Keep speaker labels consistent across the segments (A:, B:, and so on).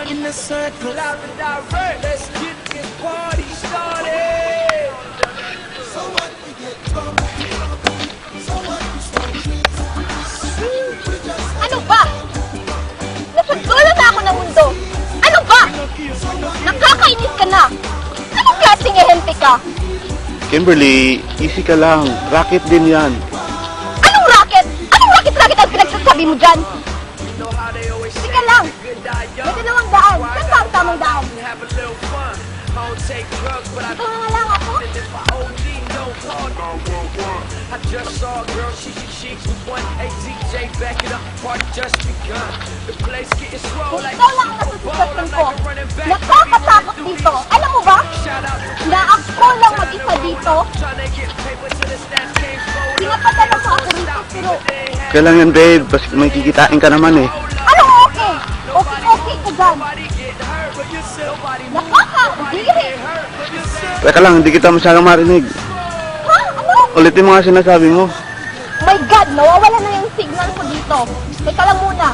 A: In the circle out the direct, let's get this party started. So what we get drunk, so what we smoke drinks.
B: Ano ba? Nasa dulo na ako ng mundo. Ano ba? Nakakainis ka na. Anong klaseng ehente ka?
C: Kimberly, easy ka lang. Racket din yan.
B: Anong racket? Anong racket ang pinagsasabi mo dyan? Sige lang. May dalawang daan. Saan ba ang tamang daan? Ito nga lang ako.
A: I just saw a girl, she was one ATJ, back it up, party just begun. The place getting swole like
B: Ikaw lang ang nasususpectin ko. Nakakatakot dito. Alam mo ba? Na ako lang mag-isa dito. Pinapadala mo ako rito, pero
C: Kaya lang yan, babe. Basta may kikitain ka naman eh.
B: anong okay? Okay ka dyan. Nakaka-diri.
C: Teka lang, hindi kita masyadong marinig.
B: Ha? Ano?
C: Ulitin mo nga sinasabi mo.
B: My God, nawawala na yung signal ko dito. Teka lang muna.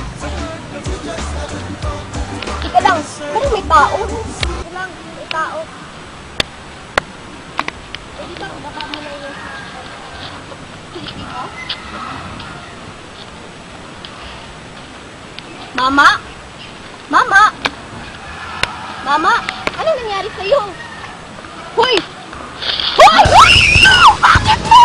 B: Teka lang, pero may tao. Teka lang, may tao. Pwede bang baba mo na yung Pilipino? Mama? Mama? Mama? Ano nangyari sa'yo? Hoy! Hoy! Bakit mo?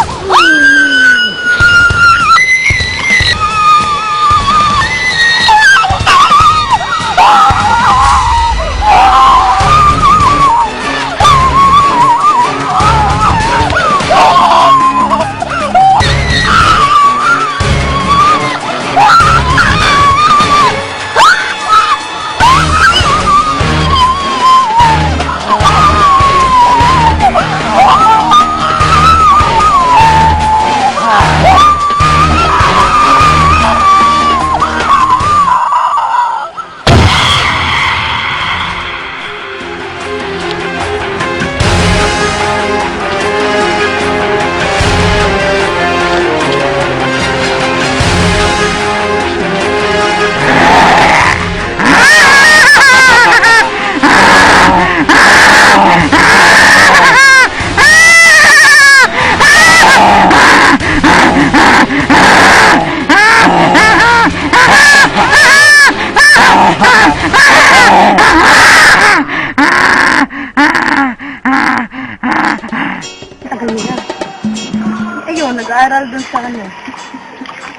D: Ayun, nag-aaral dun sa ano.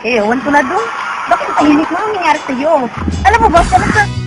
D: Ewan ko na dun. Bakit tahimik mo? Ang nangyari sa'yo? Alam mo ba, talaga